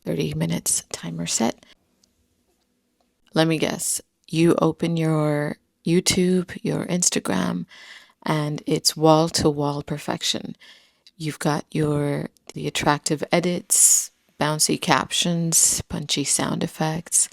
30 minutes timer set. Let me guess. You open your YouTube, your Instagram, and it's wall to wall perfection. You've got the attractive edits, bouncy captions, punchy sound effects.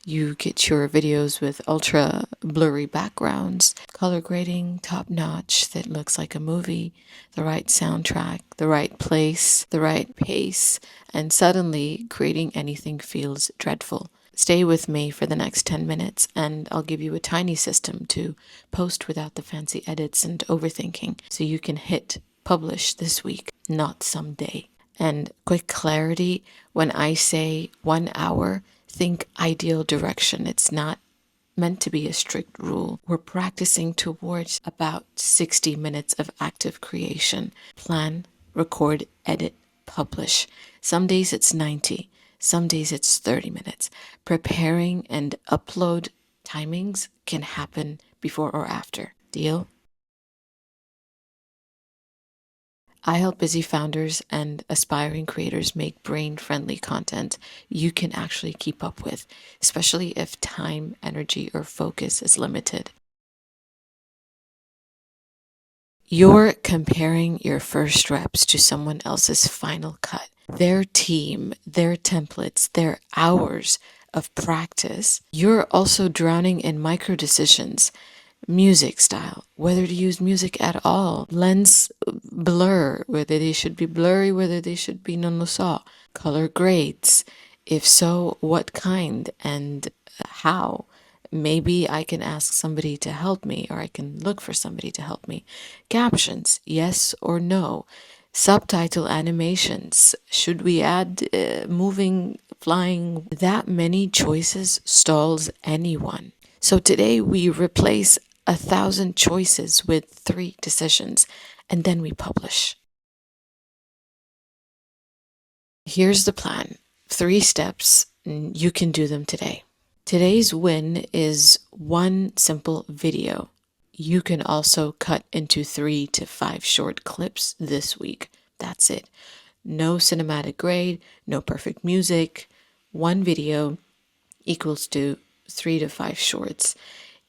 You get your videos with ultra blurry backgrounds, color grading top notch that looks like a movie, the right soundtrack, the right place, the right pace, and suddenly creating anything feels dreadful. Stay with me for the next 10 minutes and I'll give you a tiny system to post without the fancy edits and overthinking so you can hit publish this week, not someday. And quick clarity, when I say 1 hour, think ideal direction. It's not meant to be a strict rule. We're practicing towards about 60 minutes of active creation. Plan, record, edit, publish. Some days it's 90, some days it's 30 minutes. Preparing and upload timings can happen before or after. Deal? I help busy founders and aspiring creators make brain-friendly content you can actually keep up with, especially if time, energy, or focus is limited. You're comparing your first reps to someone else's final cut. Their team, their templates, their hours of practice. You're also drowning in micro decisions. Music style, whether to use music at all, lens blur, whether they should be blurry, whether they should be non-lo-so, color grades, if so, what kind and how. Maybe I can ask somebody to help me, or I can look for somebody to help me. Captions, yes or no. Subtitle animations, should we add moving, flying? That many choices stalls anyone. So today we replace 1,000 choices with 3 decisions, and then we publish. Here's the plan. 3 steps, you can do them today. Today's win is 1 simple video. You can also cut into 3 to 5 short clips this week. That's it. No cinematic grade, no perfect music. 1 video equals to 3 to 5 shorts.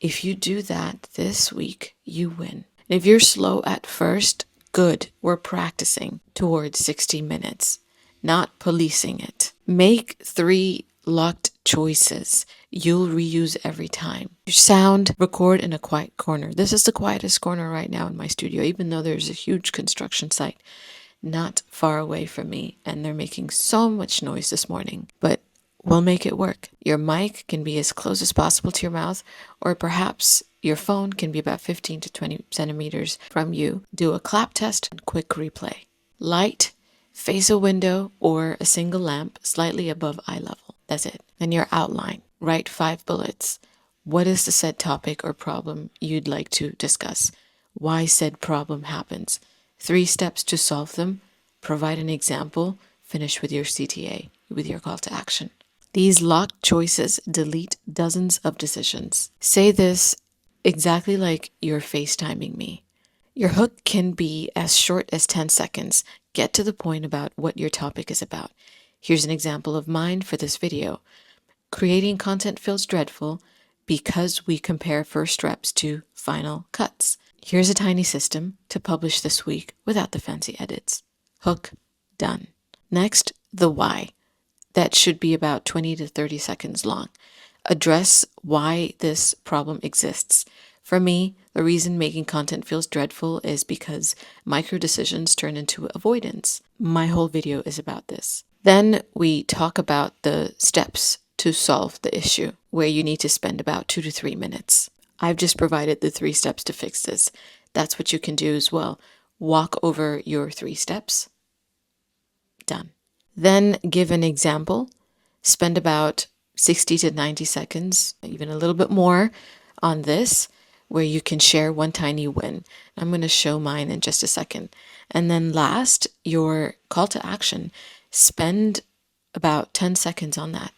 If you do that this week, you win. If you're slow at first, good. We're practicing towards 60 minutes, not policing it. Make 3 locked choices you'll reuse every time. Your sound, record in a quiet corner. This is the quietest corner right now in my studio, even though there's a huge construction site not far away from me, and they're making so much noise this morning. But we'll make it work. Your mic can be as close as possible to your mouth, or perhaps your phone can be about 15 to 20 centimeters from you. Do a clap test and quick replay. Light, face a window or a single lamp slightly above eye level. That's it. And your outline. Write 5 bullets. What is the said topic or problem you'd like to discuss? Why said problem happens? 3 steps to solve them. Provide an example. Finish with your CTA, with your call to action. These locked choices delete dozens of decisions. Say this exactly like you're FaceTiming me. Your hook can be as short as 10 seconds. Get to the point about what your topic is about. Here's an example of mine for this video. Creating content feels dreadful because we compare first reps to final cuts. Here's a tiny system to publish this week without the fancy edits. Hook, done. Next, the why. That should be about 20 to 30 seconds long. Address why this problem exists. For me, the reason making content feels dreadful is because micro decisions turn into avoidance. My whole video is about this. Then we talk about the steps to solve the issue, where you need to spend about 2 to 3 minutes. I've just provided the 3 steps to fix this. That's what you can do as well. Walk over your 3 steps. Done. Then give an example. Spend about 60 to 90 seconds, even a little bit more on this, where you can share 1 tiny win. I'm going to show mine in just a second. And then last, your call to action. Spend about 10 seconds on that.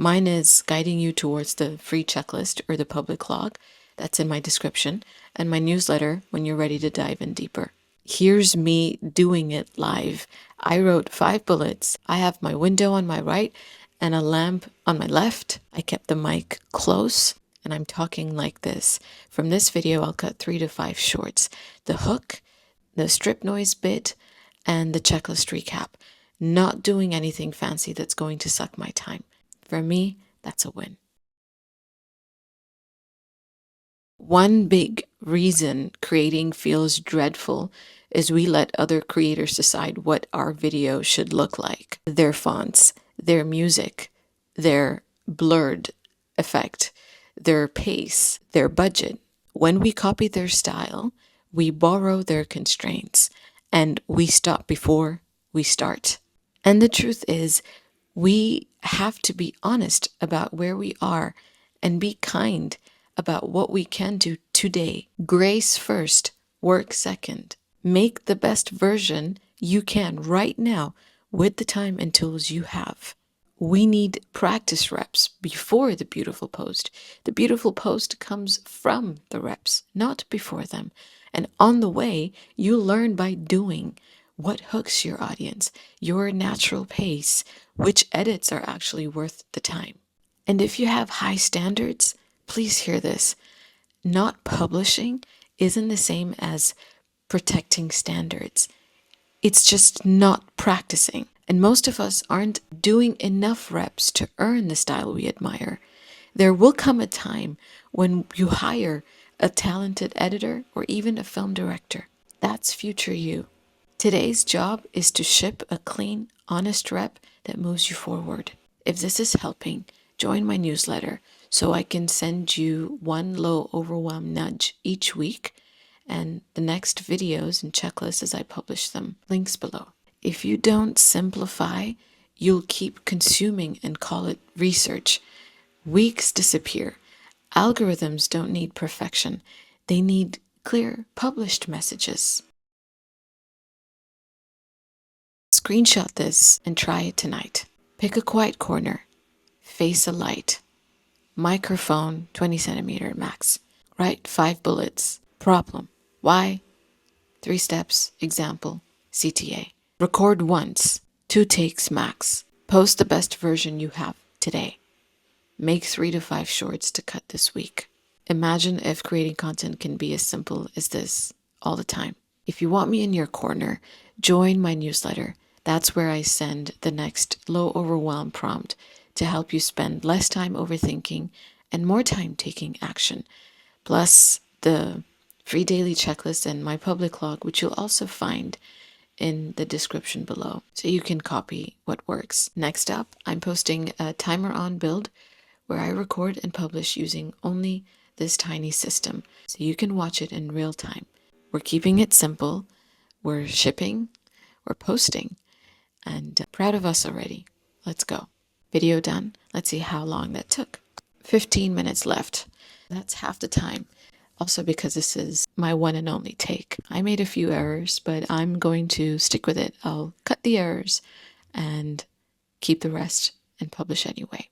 Mine is guiding you towards the free checklist or the public log. That's in my description, and my newsletter when you're ready to dive in deeper. Here's me doing it live. I wrote 5 bullets. I have my window on my right and a lamp on my left. I kept the mic close and I'm talking like this. From this video, I'll cut 3 to 5 shorts. The hook, the strip noise bit, and the checklist recap. Not doing anything fancy that's going to suck my time. For me, that's a win. One big reason creating feels dreadful is we let other creators decide what our video should look like. Their fonts, their music, their blurred effect, their pace, their budget. When we copy their style, we borrow their constraints and we stop before we start. And the truth is, we have to be honest about where we are and be kind about what we can do today. Grace first, work second. Make the best version you can right now with the time and tools you have. We need practice reps before the beautiful post. The beautiful post comes from the reps, not before them. And on the way, you learn by doing what hooks your audience, your natural pace, which edits are actually worth the time. And if you have high standards, please hear this. Not publishing isn't the same as protecting standards. It's just not practicing. And most of us aren't doing enough reps to earn the style we admire. There will come a time when you hire a talented editor or even a film director. That's future you. Today's job is to ship a clean, honest rep that moves you forward. If this is helping, join my newsletter so I can send you one low overwhelm nudge each week and the next videos and checklists as I publish them. Links below. If you don't simplify, you'll keep consuming and call it research. Weeks disappear. Algorithms don't need perfection. They need clear, published messages. Screenshot this and try it tonight. Pick a quiet corner. Face a light. Microphone 20 centimeter max. Write 5 bullets. Problem. Why? 3 steps. Example. CTA. Record once. 2 takes max. Post the best version you have today. Make 3 to 5 shorts to cut this week. Imagine if creating content can be as simple as this all the time. If you want me in your corner, join my newsletter. That's where I send the next low overwhelm prompt to help you spend less time overthinking and more time taking action. Plus the free daily checklist and my public log, which you'll also find in the description below, so you can copy what works. Next up, I'm posting a timer on build where I record and publish using only this tiny system, so you can watch it in real time. We're keeping it simple, we're shipping, we're posting, and proud of us already. Let's go. Video done. Let's see how long that took. 15 minutes left. That's half the time. Also because this is my one and only take. I made a few errors, but I'm going to stick with it. I'll cut the errors and keep the rest and publish anyway.